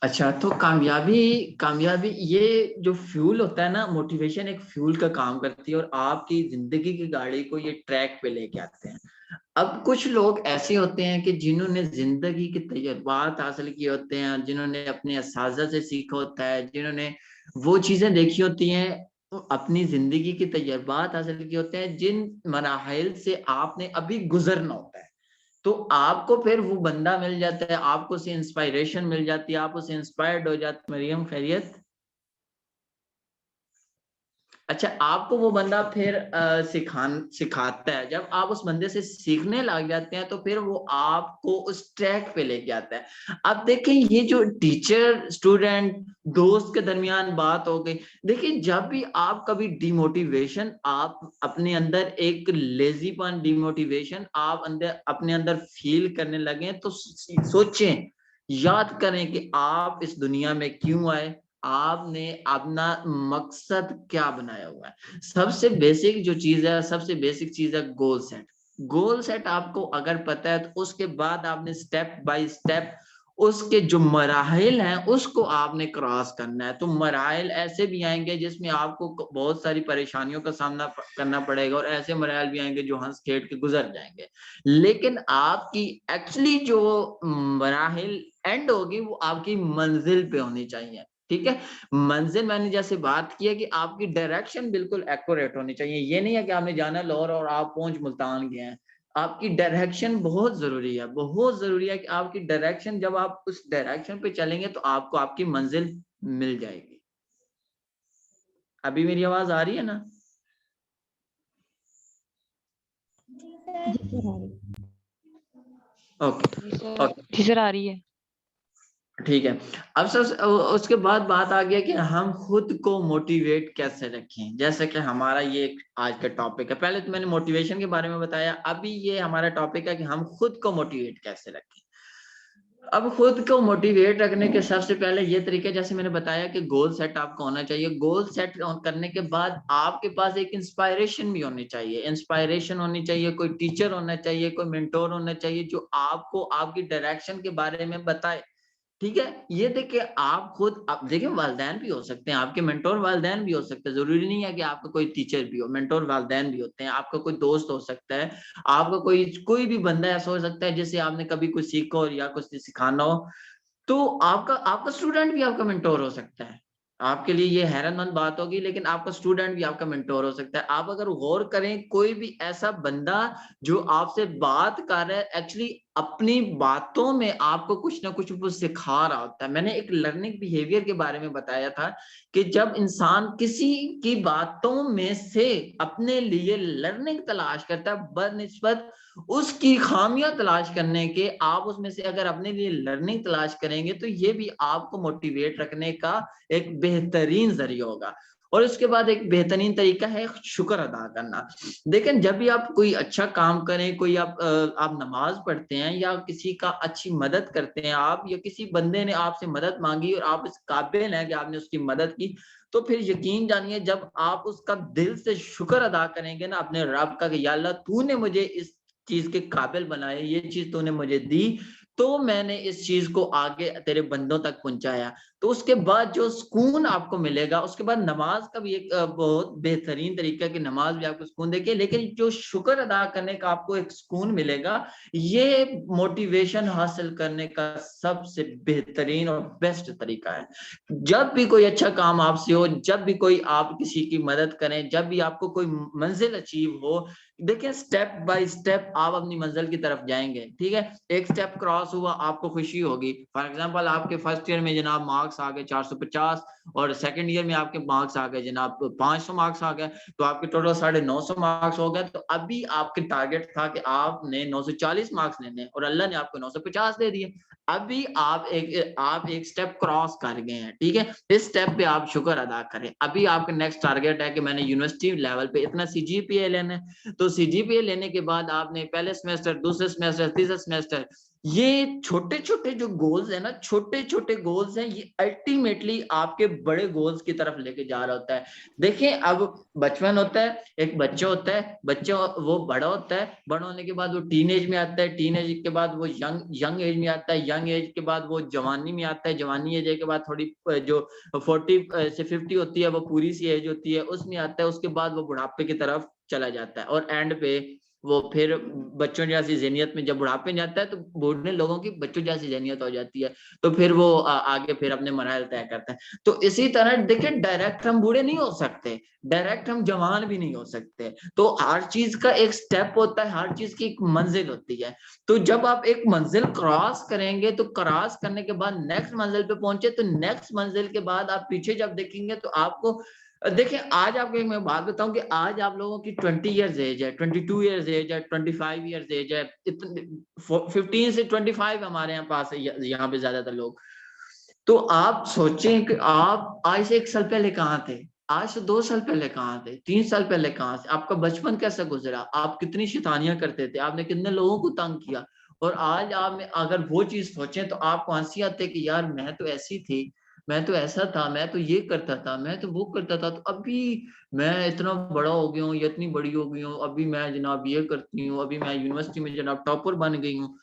अच्छा, तो कामयाबी कामयाबी ये जो फ्यूल होता है ना, मोटिवेशन एक फ्यूल का काम करती है और आपकी जिंदगी की गाड़ी को ये ट्रैक पे लेके आते हैं। अब कुछ लोग ऐसे होते हैं कि जिन्होंने जिंदगी के तजुर्बात हासिल किए होते हैं, जिन्होंने अपने असातिज़ा से सीखा होता है, जिन्होंने वो चीजें देखी होती हैं, तो अपनी जिंदगी के तजुर्बात हासिल किए होते हैं जिन मराहिल से आपने अभी गुजरना होता है, तो आपको फिर वो बंदा मिल जाता है, आपको उससे इंस्पायरेशन मिल जाती है, आप उससे इंस्पायर्ड हो जाते। मरियम, खैरियत? अच्छा, आपको वो बंदा फिर सिखाता है। जब आप उस बंदे से सीखने लग जाते हैं तो फिर वो आपको उस ट्रैक पे लेके आता है। अब देखें, ये जो टीचर स्टूडेंट दोस्त के दरमियान बात हो गई, देखिए जब भी आप कभी डिमोटिवेशन, आप अपने अंदर एक लेजीपन, डिमोटिवेशन आप अंदर अपने अंदर फील करने लगे, तो सोचें, याद करें कि आप इस दुनिया में क्यों आए, आपने अपना मकसद क्या बनाया हुआ है। सबसे बेसिक जो चीज है, सबसे बेसिक चीज है गोल सेट। गोल सेट आपको अगर पता है तो उसके बाद आपने स्टेप बाय स्टेप उसके जो मराहिल हैं उसको आपने क्रॉस करना है। तो मराहिल ऐसे भी आएंगे जिसमें आपको बहुत सारी परेशानियों का सामना करना पड़ेगा, और ऐसे मराहिल भी आएंगे जो हंस खेल के गुजर जाएंगे। लेकिन आपकी एक्चुअली जो मराहिल एंड होगी वो आपकी मंजिल पे होनी चाहिए। ठीक है, मंजिल मैंने जैसे बात की है कि आपकी डायरेक्शन बिल्कुल एक्यूरेट होनी चाहिए। ये नहीं है कि आपने जाना लाहौर और आप पहुंच मुल्तान गए हैं। आपकी डायरेक्शन बहुत जरूरी है, बहुत जरूरी है कि आपकी डायरेक्शन, जब आप उस डायरेक्शन पे चलेंगे तो आपको आपकी मंजिल मिल जाएगी। अभी मेरी आवाज आ रही है ना? जी सर आ रही। ओके। जी सर आ रही है। ठीक है। अब सर उसके बाद बात आ गया कि हम खुद को मोटिवेट कैसे रखें। जैसे कि हमारा ये एक आज का टॉपिक है, पहले तो मैंने मोटिवेशन के बारे में बताया, अभी ये हमारा टॉपिक है कि हम खुद को मोटिवेट कैसे रखें। अब खुद को मोटिवेट रखने के सबसे पहले ये तरीके, जैसे मैंने बताया कि गोल सेट आपको होना चाहिए। गोल सेट करने के बाद आपके पास एक इंस्पायरेशन भी होनी चाहिए। इंस्पायरेशन होनी चाहिए, कोई टीचर होना चाहिए, कोई मेंटोर होना चाहिए जो आपको आपकी डायरेक्शन के बारे में बताए। ठीक है, ये देखिए, आप खुद, आप देखिए, वालिदैन भी हो सकते हैं, आपके मेंटोर वालिदैन भी हो सकते हैं। जरूरी नहीं है कि आपका कोई टीचर भी हो, मेंटोर वालिदैन भी होते हैं। आपका कोई दोस्त हो सकता है, आपका कोई कोई भी बंदा ऐसा हो सकता है जिससे आपने कभी कुछ सीखा हो या कुछ सिखाना हो। तो आपका आपका स्टूडेंट भी आपका मेंटोर हो सकता है। आपके लिए ये हैरानमंद बात होगी, लेकिन आपका स्टूडेंट भी आपका मेंटोर हो सकता है। आप अगर गौर करें, कोई भी ऐसा बंदा जो आपसे बात कर रहा है, एक्चुअली अपनी बातों में आपको कुछ ना कुछ वो सिखा रहा होता है। मैंने एक लर्निंग बिहेवियर के बारे में बताया था कि जब इंसान किसी की बातों में से अपने लिए लर्निंग तलाश करता है, बनिस्बत उसकी खामियां तलाश करने के, आप उसमें से अगर अपने लिए लर्निंग तलाश करेंगे तो ये भी आपको मोटिवेट रखने का एक बेहतरीन जरिया होगा। और उसके बाद एक बेहतरीन तरीका है शुक्र अदा करना। देखें, जब भी आप कोई अच्छा काम करें, कोई आप नमाज पढ़ते हैं या किसी का अच्छी मदद करते हैं आप, या किसी बंदे ने आपसे मदद मांगी और आप इस काबिल हैं कि आपने उसकी मदद की, तो फिर यकीन जानिए, जब आप उसका दिल से शुक्र अदा करेंगे ना अपने रब का कि या अल्लाह तूने मुझे इस चीज के काबिल बनाया, ये चीज तूने मुझे दी, तो मैंने इस चीज को आगे तेरे बंदों तक पहुंचाया, तो उसके बाद जो सुकून आपको मिलेगा। उसके बाद नमाज का भी एक बहुत बेहतरीन तरीका कि नमाज भी आपको सुकून देगी, लेकिन जो शुक्र अदा करने का आपको एक सुकून मिलेगा, ये मोटिवेशन हासिल करने का सबसे बेहतरीन और बेस्ट तरीका है। जब भी कोई अच्छा काम आपसे हो, जब भी कोई आप किसी की मदद करें, जब भी आपको कोई मंजिल अचीव हो, देखिए स्टेप बाय स्टेप आप अपनी मंजिल की तरफ जाएंगे। ठीक है, एक स्टेप क्रॉस हुआ, आपको खुशी होगी। फॉर एग्जांपल, आपके फर्स्ट ईयर में जनाब मार्क्स आ गए 450, और सेकंड ईयर में आपके मार्क्स आ गए जनाब 500 मार्क्स आ गए, तो आपके टोटल 950 मार्क्स हो गए। तो अभी आपके टारगेट था कि आपने 940 मार्क्स लेने, और अल्लाह ने आपको 950 दे दिए। अभी आप एक स्टेप क्रॉस कर गए हैं। ठीक है, इस स्टेप पे आप शुक्र अदा करें। अभी आपका नेक्स्ट टारगेट है कि मैंने यूनिवर्सिटी लेवल पे इतना सीजीपीए लेना है। तो सीजीपीए लेने के बाद आपने पहले सेमेस्टर, दूसरे सेमेस्टर, तीसरे सेमेस्टर, ये छोटे छोटे जो गोल्स है ना, छोटे छोटे गोल्स हैं, ये अल्टीमेटली आपके बड़े गोल्स की तरफ लेके जा रहा होता है। देखिए अब बचपन होता है, एक बच्चा होता है, बच्चा वो बड़ा होता है, बड़ा होने के बाद वो टीन एज में आता है, टीन एज के बाद वो यंग एज में आता है, यंग एज के बाद वो जवानी में आता है, जवानी एज के बाद थोड़ी जो 40 से 50 होती है वो पूरी सी एज होती है, उसमें आता है, उसके बाद वो बुढ़ापे की तरफ चला जाता है, और एंड पे वो फिर बच्चों जैसी ज़हनियत में जब बुढ़ापे में जाता है तो बूढ़े लोगों की बच्चों जैसी ज़हनियत हो जाती है, तो फिर वो आगे फिर अपने मराहल तय करते हैं। तो इसी तरह देखिए डायरेक्ट हम बूढ़े नहीं हो सकते, डायरेक्ट हम जवान भी नहीं हो सकते, तो हर चीज़ का एक स्टेप होता है, हर चीज़ की एक मंजिल होती है। तो जब आप एक मंजिल क्रॉस करेंगे तो क्रॉस करने के बाद नेक्स्ट मंजिल पे पहुंचे, तो नेक्स्ट मंजिल के बाद आप पीछे जब देखेंगे तो आपको देखिए आज आपको एक मैं बात बताऊं कि आज आप लोगों की 20 इयर्स एज है, 22 इयर्स एज है, 25 इयर्स एज है, 15 से 25 हमारे यहाँ पास है, यहाँ पे ज्यादातर लोग। तो आप सोचें कि आप आज से 1 साल पहले कहाँ थे, आज से 2 साल पहले कहाँ थे, 3 साल पहले कहाँ थे, आपका बचपन कैसा गुजरा, आप कितनी शैतानियां करते थे, आपने कितने लोगों को तंग किया, और आज आप अगर वो चीज सोचें तो आपको हंसी आती है कि यार मैं तो ऐसी थी, मैं तो ऐसा था, मैं तो ये करता था, मैं तो वो करता था, तो अभी मैं इतना बड़ा हो गया हूँ, ये इतनी बड़ी हो गई हूँ, अभी मैं जनाब ये करती हूँ, अभी मैं यूनिवर्सिटी में जनाब टॉपर बन गई हूँ।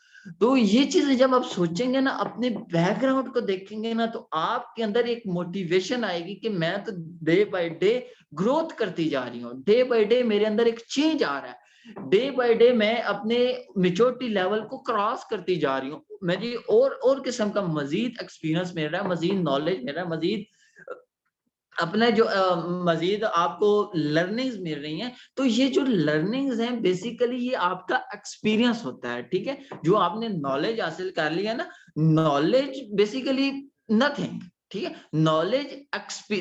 तो ये चीजें जब आप सोचेंगे ना, अपने बैकग्राउंड को देखेंगे ना, तो आपके अंदर एक मोटिवेशन आएगी कि मैं तो डे बाय डे ग्रोथ करती जा रही हूँ, डे बाय डे मेरे अंदर एक चेंज आ रहा है, डे बाय डे मैं अपने मेच्योरिटी लेवल को क्रॉस करती जा रही हूँ, मुझे और किस्म का मजीद एक्सपीरियंस मिल रहा है, मजीद नॉलेज मिल रहा है, मजीद अपने जो मजीद आपको लर्निंग्स मिल रही हैं। तो ये जो लर्निंग्स हैं बेसिकली ये आपका एक्सपीरियंस होता है, ठीक है, जो आपने नॉलेज हासिल कर लिया ना, नॉलेज बेसिकली नथिंग, ठीक है, नॉलेज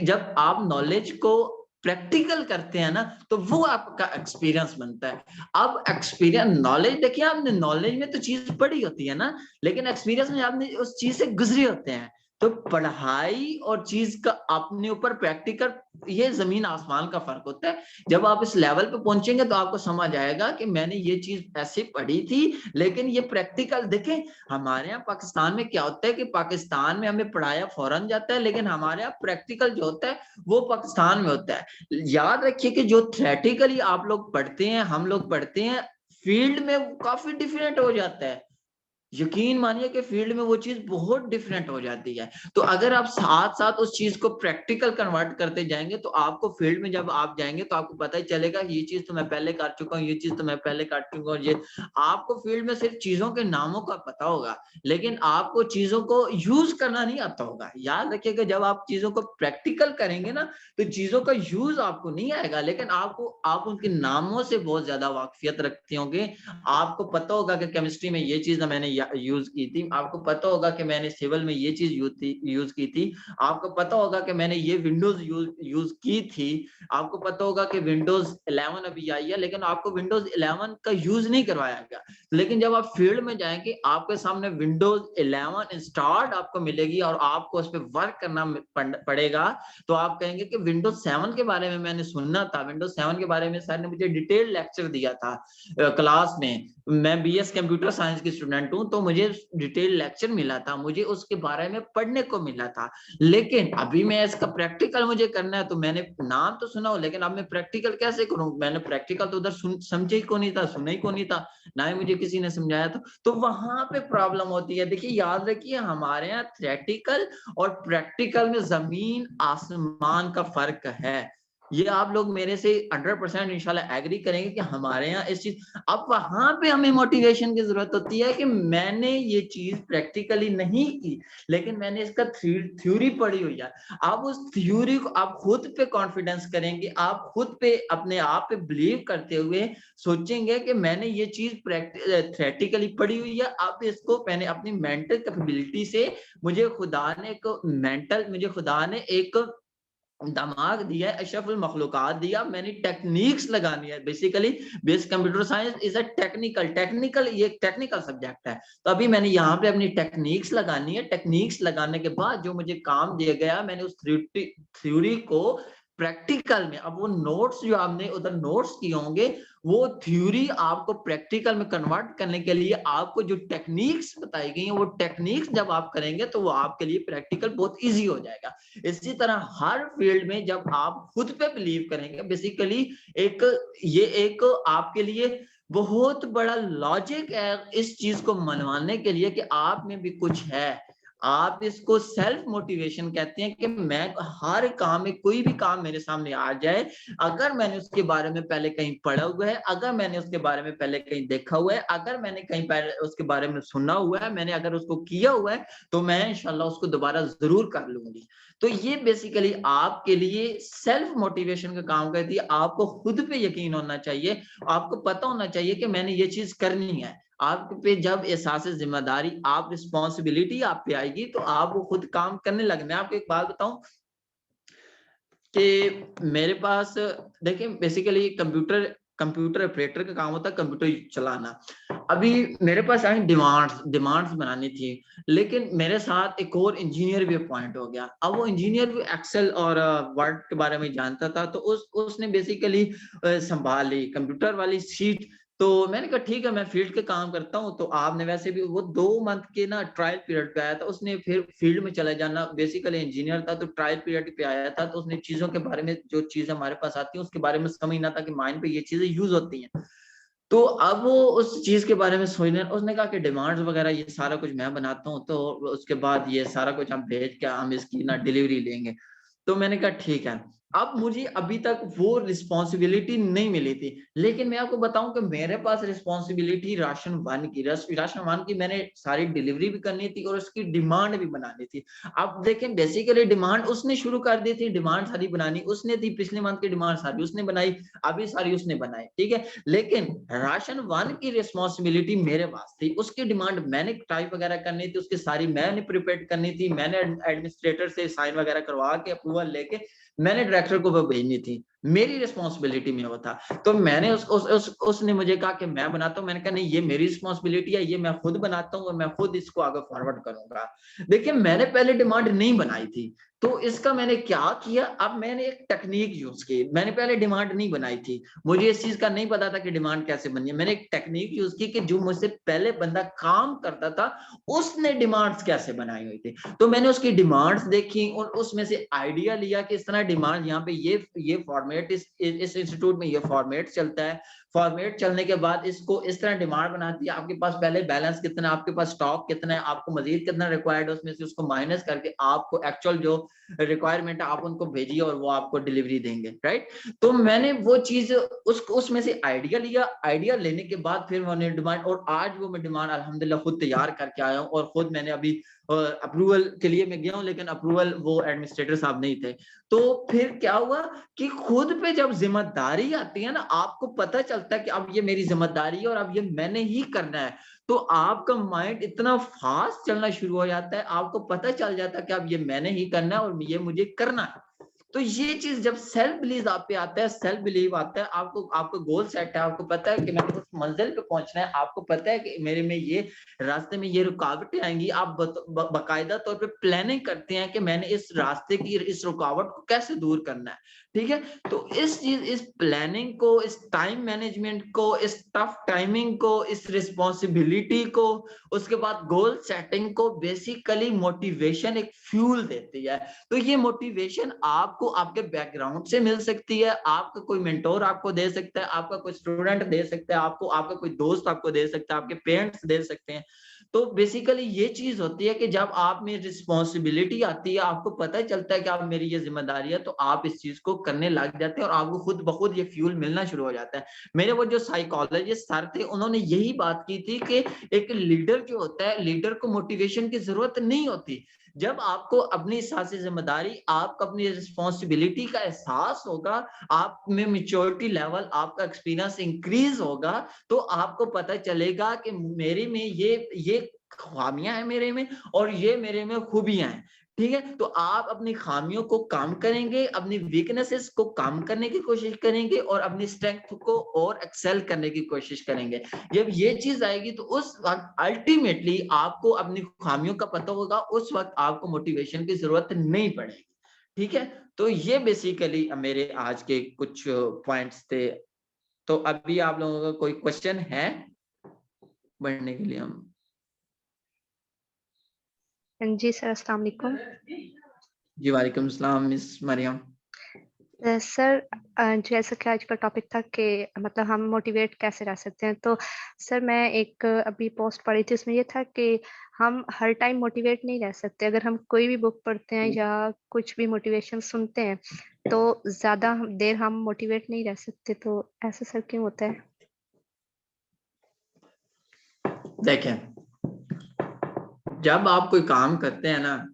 जब आप नॉलेज को प्रैक्टिकल करते हैं ना तो वो आपका एक्सपीरियंस बनता है। अब एक्सपीरियंस नॉलेज देखिए, आपने नॉलेज में तो चीज पढ़ी होती है ना, लेकिन एक्सपीरियंस में आपने उस चीज से गुजरे होते हैं। तो पढ़ाई और चीज का अपने ऊपर प्रैक्टिकल, ये जमीन आसमान का फर्क होता है। जब आप इस लेवल पे पहुंचेंगे तो आपको समझ आएगा कि मैंने ये चीज ऐसे पढ़ी थी, लेकिन ये प्रैक्टिकल देखें। हमारे यहाँ पाकिस्तान में क्या होता है कि पाकिस्तान में हमें पढ़ाया फौरन जाता है, लेकिन हमारे यहाँ प्रैक्टिकल जो होता है वो पाकिस्तान में होता है। याद रखिए कि जो थ्योरेटिकली आप लोग पढ़ते हैं, हम लोग पढ़ते हैं, फील्ड में काफी डिफरेंट हो जाता है। यकीन मानिए कि फील्ड में वो चीज बहुत डिफरेंट हो जाती है। तो अगर आप साथ साथ उस चीज को प्रैक्टिकल कन्वर्ट करते जाएंगे तो आपको फील्ड में जब आप जाएंगे तो आपको पता ही चलेगा ये चीज तो मैं पहले कर चुका हूँ, ये चीज तो मैं पहले कर चुका हूँ। ये आपको फील्ड में सिर्फ चीजों के नामों का पता होगा, लेकिन आपको चीजों को यूज करना नहीं आता होगा। याद रखिएगा जब आप चीजों को प्रैक्टिकल करेंगे ना तो चीजों का यूज आपको नहीं आएगा, लेकिन आप उनके नामों से बहुत ज्यादा वाकफियत रखते होंगे। आपको पता होगा कि केमिस्ट्री में ये चीज मैंने यूज की थी, आपको पता होगा कि मैंने सिविल में ये चीज यूज की थी, आपको पता होगा कि मैंने ये विंडोज यूज की थी, आपको पता होगा कि विंडोज 11 अभी आई है, लेकिन आपको विंडोज 11 का यूज नहीं करवाया गया। लेकिन जब आप फील्ड में जाएंगे आपके सामने विंडोज 11 इंस्टॉल्ड आपको मिलेगी और आपको उस पर वर्क करना पड़ेगा। तो आप कहेंगे कि विंडोज 7 के बारे में मैंने सुनना था, विंडोज 7 के बारे में सर ने मुझे डिटेल लेक्चर दिया था क्लास में। मैं बीएस कंप्यूटर साइंस की स्टूडेंट हूं, तो मुझे डिटेल लेक्चर मिला था, मुझे उसके बारे में पढ़ने को मिला था। लेकिन अभी मैं इसका प्रैक्टिकल मुझे करना है, तो मैंने नाम तो सुना हो, लेकिन अब मैं प्रैक्टिकल कैसे करूं? मैंने प्रैक्टिकल तो उधर समझे ही को नहीं था, सुना ही को नहीं था, ना ही मुझे किसी ने समझाया था। तो वहां पे प्रॉब्लम होती है। देखिए याद रखिए हमारे यहाँ थ्योरेटिकल और प्रैक्टिकल में जमीन आसमान का फर्क है। ये आप लोग मेरे से 100% इंशाल्लाह एग्री करेंगे कि हमारे यहाँ इस चीज, अब वहां पे हमें मोटिवेशन की जरूरत होती है कि मैंने ये चीज प्रैक्टिकली नहीं की, लेकिन मैंने इसका थ्योरी पढ़ी हुई है। आप उस थ्योरी को आप खुद पे कॉन्फिडेंस करेंगे, आप खुद पे अपने आप पे बिलीव करते हुए सोचेंगे कि मैंने ये चीज थ्योरेटिकली पढ़ी हुई है, अब इसको मैंने अपनी मेंटल कैपेबिलिटी से, मुझे खुदा ने एक दिमाग दिया है, अशरफुल मखलूकात दिया, मैंने टेक्निक्स लगानी है। Basically base computer science is a technical ये टेक्निकल सब्जेक्ट है। तो अभी मैंने यहाँ पे अपनी टेक्निक्स लगानी है, टेक्निक्स लगाने के बाद जो मुझे काम दिया गया मैंने उस थ्योरी को प्रैक्टिकल में, अब वो नोट्स जो आपने उधर नोट्स किए होंगे, वो थ्योरी आपको प्रैक्टिकल में कन्वर्ट करने के लिए आपको जो टेक्निक्स बताई गई हैं, वो टेक्निक्स जब आप करेंगे तो वो आपके लिए प्रैक्टिकल बहुत इजी हो जाएगा। इसी तरह हर फील्ड में जब आप खुद पे बिलीव करेंगे, बेसिकली एक ये एक आपके लिए बहुत बड़ा लॉजिक है इस चीज को मनवाने के लिए कि आप में भी कुछ है। आप इसको सेल्फ मोटिवेशन कहते हैं कि मैं हर काम में, कोई भी काम मेरे सामने आ जाए, अगर मैंने उसके बारे में पहले कहीं पढ़ा हुआ है, अगर मैंने उसके बारे में पहले कहीं देखा हुआ है, अगर मैंने कहीं पहले उसके बारे में सुना हुआ है, मैंने अगर उसको किया हुआ है, तो मैं इंशाल्लाह उसको दोबारा जरूर कर लूंगी। तो ये बेसिकली आपके लिए सेल्फ मोटिवेशन का काम करती है। आपको खुद पे यकीन होना चाहिए, आपको पता होना चाहिए कि मैंने ये चीज करनी है। आप पे जब एहसास जिम्मेदारी, आप रिस्पॉन्सिबिलिटी आप पे आएगी, तो आप वो खुद काम करने लगना। मैं आपको एक बात बताऊं कि मेरे पास, देखिए बेसिकली कंप्यूटर कंप्यूटर ऑपरेटर का काम होता है कंप्यूटर चलाना। अभी मेरे पास आई डिमांड्स बनानी थी, लेकिन मेरे साथ एक और इंजीनियर भी अपॉइंट हो गया। अब वो इंजीनियर भी एक्सेल और वर्ड के बारे में जानता था, तो उसने बेसिकली संभाली कंप्यूटर वाली शीट। तो मैंने कहा ठीक है, मैं फील्ड के काम करता हूँ, तो आपने वैसे भी, वो 2 मंथ के ना ट्रायल पीरियड पे आया था, उसने फिर फील्ड में चला जाना, बेसिकली इंजीनियर था तो ट्रायल पीरियड पे आया था, तो उसने चीजों के बारे में, जो चीजें हमारे पास आती हैं उसके बारे में समझना था कि माइंड पे ये चीजें यूज होती हैं। तो अब वो उस चीज के बारे में सोचने, उसने कहा कि डिमांड्स वगैरह ये सारा कुछ मैं बनाता हूँ, तो उसके बाद ये सारा कुछ हम भेज के हम इसकी ना डिलीवरी लेंगे। तो मैंने कहा ठीक है। अब मुझे अभी तक वो रिस्पॉन्सिबिलिटी नहीं मिली थी, लेकिन मैं आपको बताऊं कि मेरे पास रिस्पॉन्सिबिलिटी राशन 1 की मैंने सारी डिलीवरी भी करनी थी और उसकी डिमांड भी बनानी थी। अब देखें, बेसिकली डिमांड उसने शुरू कर दी थी, डिमांड सारी बनानी उसने थी, पिछले मंथ की डिमांड सारी उसने बनाई, अभी सारी उसने बनाई, ठीक है। लेकिन राशन 1 की रिस्पॉन्सिबिलिटी मेरे पास थी, उसकी डिमांड मैंने टाइप वगैरह करनी थी, उसकी सारी मैंने प्रिपेयर करनी थी, मैंने एडमिनिस्ट्रेटर से साइन वगैरह करवा के अप्रूवल लेके मैंने डायरेक्टर को वो भेजनी थी, मेरी रिस्पॉन्सिबिलिटी में वो था। तो मैंने उसने मुझे कहा कि मैं बनाता हूँ, मैंने कहा नहीं, ये मेरी रिस्पॉन्सिबिलिटी है, ये मैं खुद बनाता हूँ और मैं खुद इसको आगे फॉरवर्ड करूंगा। देखिए मैंने पहले डिमांड नहीं बनाई थी, तो इसका मैंने क्या किया, अब मैंने एक टेक्निक यूज की। मैंने पहले डिमांड नहीं बनाई थी, मुझे इस चीज का नहीं पता था कि डिमांड कैसे बननी है। मैंने एक टेक्निक यूज की कि जो मुझसे पहले बंदा काम करता था उसने डिमांड्स कैसे बनाई हुई थी। तो मैंने उसकी डिमांड्स देखी और उसमें से आइडिया लिया कि इस तरह डिमांड, यहाँ पे ये फॉर्मेट, इस इंस्टीट्यूट में ये फॉर्मेट चलता है। फॉर्मेट चलने के बाद इसको इस तरह डिमांड बनाती है, आपके पास पहले बैलेंस कितना है, आपके पास स्टॉक कितना है, आपको मजीद कितना रिक्वायर्ड है, उसमें से उसको माइनस करके आपको एक्चुअल जो रिक्वायरमेंट है आप उनको भेजिए और वो आपको डिलीवरी देंगे, राइट। तो मैंने वो चीज उसमें से आइडिया लिया, आइडिया लेने के बाद फिर मैंने डिमांड, और आज वो मैं डिमांड अल्हम्दुलिल्लाह खुद तैयार करके आया हूँ और खुद मैंने अभी अप्रूवल के लिए मैं गया हूँ, लेकिन अप्रूवल वो एडमिनिस्ट्रेटर साहब नहीं थे। तो फिर क्या हुआ कि खुद पे जब जिम्मेदारी आती है ना, आपको पता चलता है कि अब ये मेरी जिम्मेदारी है और अब ये मैंने ही करना है, तो आपका माइंड इतना फास्ट चलना शुरू हो जाता है, आपको पता चल जाता है कि अब ये मैंने ही करना है और ये मुझे करना है। तो ये चीज जब सेल्फ बिलीव आप पे आता है, सेल्फ बिलीव आता है, आपको गोल सेट है, आपको पता है कि मैंने उस मंजिल पे पहुंचना है, आपको पता है कि मेरे में ये रास्ते में ये रुकावटें आएंगी, आप बाकायदा तौर पे प्लानिंग करते हैं कि मैंने इस रास्ते की इस रुकावट को कैसे दूर करना है, ठीक है। तो इस प्लानिंग को, इस टाइम मैनेजमेंट को, इस टफ टाइमिंग को, इस रिस्पॉन्सिबिलिटी को, उसके बाद गोल सेटिंग को, बेसिकली मोटिवेशन एक फ्यूल देती है। तो ये मोटिवेशन आपको आपके बैकग्राउंड से मिल सकती है, आपका कोई मेंटोर आपको दे सकता है, आपका कोई स्टूडेंट दे सकता है, आपको आपका कोई दोस्त आपको दे सकता है, आपके पेरेंट्स दे सकते हैं। तो बेसिकली ये चीज होती है कि जब आप में रिस्पॉन्सिबिलिटी आती है, आपको पता चलता है कि आप मेरी ये जिम्मेदारी है, तो आप इस चीज को करने लग जाते हैं और आपको खुद ब खुद ये फ्यूल मिलना शुरू हो जाता है। मेरे वो जो साइकोलॉजिस्ट सर थे, उन्होंने यही बात की थी कि एक लीडर जो होता है, लीडर को मोटिवेशन की जरूरत नहीं होती। जब आपको अपनी साथ जिम्मेदारी, आपको अपनी रिस्पॉन्सिबिलिटी का एहसास होगा, आप में मेच्योरिटी लेवल, आपका एक्सपीरियंस इंक्रीज होगा, तो आपको पता चलेगा कि मेरे में ये खामियां हैं मेरे में और ये मेरे में खूबियां हैं, ठीक है। तो आप अपनी खामियों को कम करेंगे, अपनी वीकनेसेस को कम करने की कोशिश करेंगे और अपनी स्ट्रेंथ को और एक्सेल करने की कोशिश करेंगे। जब ये चीज आएगी तो उस वक्त अल्टीमेटली आपको अपनी खामियों का पता होगा, उस वक्त आपको मोटिवेशन की जरूरत नहीं पड़ेगी, ठीक है, तो ये बेसिकली मेरे आज के कुछ पॉइंट्स थे। तो अभी आप लोगों का कोई क्वेश्चन है बढ़ने के लिए? हम जी सर, अस्सलाम वालेकुम। जी वालेकुम सलाम मिस मरियम। सर, जैसा कि आज का टॉपिक था कि मतलब हम मोटिवेट कैसे रह सकते हैं, तो सर मैं एक अभी पोस्ट पढ़ी थी, उसमें ये था कि हम हर टाइम मोटिवेट नहीं रह सकते। अगर हम कोई भी बुक पढ़ते हैं या कुछ भी मोटिवेशन सुनते हैं तो ज़्यादा देर हम मोटिवेट नहीं रह सकते। तो ऐसा सर क्यों होता है? देखें, जब आप कोई काम करते हैं ना,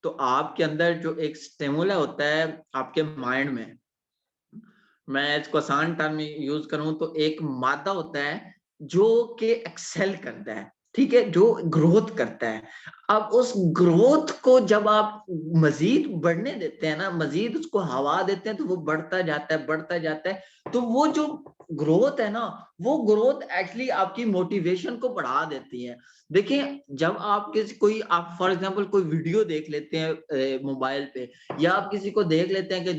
तो आपके अंदर जो एक स्टिमुलस होता है आपके माइंड में, मैं इसको आसान टर्म में यूज करूं तो एक मादा होता है जो कि एक्सेल करता है, ठीक है, जो ग्रोथ करता है। अब उस ग्रोथ को जब आप मजीद बढ़ने देते हैं ना, मजीद उसको हवा देते हैं, तो वो बढ़ता जाता है, बढ़ता जाता है। तो वो जो ग्रोथ है ना, वो ग्रोथ एक्चुअली आपकी मोटिवेशन को बढ़ा देती है। देखिए, जब आप आप फॉर एग्जांपल कोई वीडियो देख लेते हैं मोबाइल पे, या आप किसी को देख लेते हैं कि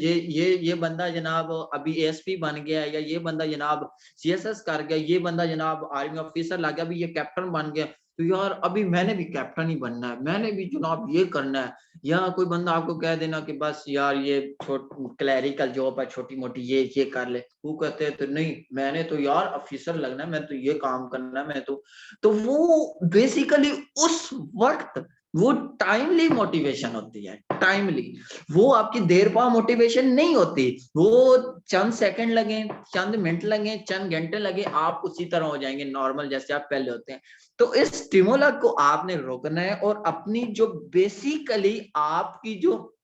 ये बंदा जनाब अभी एएसपी बन गया, या ये बंदा जनाब सीएसएस कर गया, ये बंदा जनाब आर्मी ऑफिसर लग गया, अभी ये कैप्टन बन गया, तो यार अभी मैंने भी कैप्टन ही बनना है, मैंने भी जनाब ये करना है। या कोई बंदा आपको कह देना कि बस यार ये क्लैरिकल जॉब है छोटी मोटी, ये कर ले, वो कहते हैं तो नहीं, मैंने तो यार ऑफिसर लगना है, मैं तो ये काम करना है, मैं तो वो बेसिकली उस वक्त वो टाइमली मोटिवेशन होती है, टाइमली। वो आपकी देर पा मोटिवेशन नहीं होती, वो चंद सेकंड लगे, चंद मिनट लगे, चंद घंटे लगे, आप उसी तरह हो जाएंगे नॉर्मल जैसे आप पहले होते हैं। तो इस स्टिमुलस को आपने रोकना है, और अपनी जो बेसिकली आपकी जो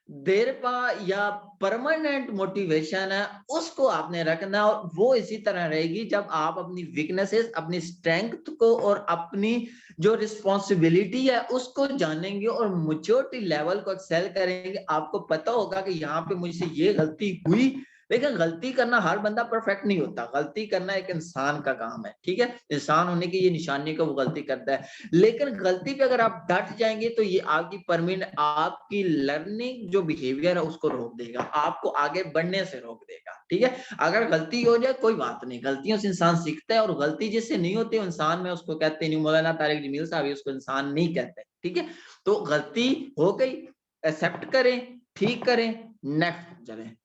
देर पा या परमानेंट मोटिवेशन है उसको आपने रखना, और वो इसी तरह रहेगी जब आप अपनी वीकनेसेस, अपनी स्ट्रेंथ को और अपनी जो रिस्पॉन्सिबिलिटी है उसको जानेंगे और मैच्योरिटी लेवल को एक्सेल करेंगे। आपको पता होगा कि यहाँ पे मुझसे ये गलती हुई, लेकिन गलती करना हर बंदा परफेक्ट नहीं होता, गलती करना एक इंसान का काम है, ठीक है, इंसान होने की ये निशानी का वो गलती करता है। लेकिन गलती पे अगर आप डट जाएंगे तो ये आपकी परमानेंट, आपकी लर्निंग जो बिहेवियर है उसको रोक देगा, आपको आगे बढ़ने से रोक देगा, ठीक है। अगर गलती हो जाए कोई बात नहीं, गलतियों से इंसान सीखता है, और गलती जिससे नहीं होती इंसान में उसको कहते नहीं, मौलाना तारिक जमील साहब उसको इंसान नहीं कहते, ठीक है। तो गलती हो गई, एक्सेप्ट करें, ठीक करें, नेक्स्ट चलें,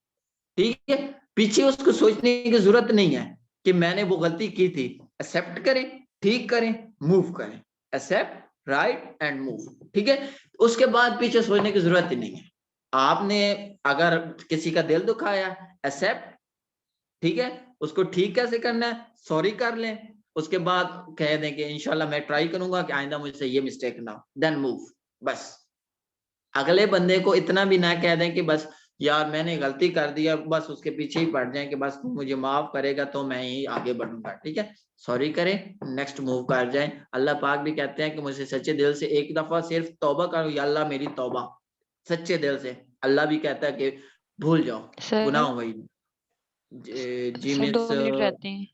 ठीक है। पीछे उसको सोचने की जरूरत नहीं है कि मैंने वो गलती की थी। एक्सेप्ट करें, ठीक करें, मूव करें, एक्सेप्ट, राइट एंड मूव, ठीक है। उसके बाद पीछे सोचने की जरूरत ही नहीं है। आपने अगर किसी का दिल दुखाया, एक्सेप्ट, ठीक है, उसको ठीक कैसे करना है, सॉरी कर लें, उसके बाद कह दें कि इंशाल्लाह मैं ट्राई करूंगा कि आइंदा मुझसे ये मिस्टेक ना हो, देन मूव। बस अगले बंदे को इतना भी ना कह दें कि बस यार मैंने गलती कर दिया, बस उसके पीछे ही पड़ जाए कि बस तू मुझे माफ करेगा तो मैं ही आगे बढ़ूंगा, ठीक है। सॉरी करें, नेक्स्ट मूव कर जाएं। अल्लाह पाक भी कहते हैं कि मुझे सच्चे दिल से एक दफा सिर्फ तौबा करो, या अल्लाह मेरी तौबा, सच्चे दिल से। अल्लाह भी कहता है कि भूल जाओ, गुनाह सर वही। जी सर मिस, 2 मिनट रहते हैं।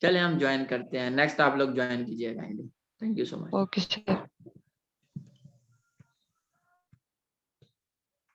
चले हम ज्वाइन करते हैं, नेक्स्ट आप लोग ज्वाइन कीजिएगा। Thank you so much. Okay sir.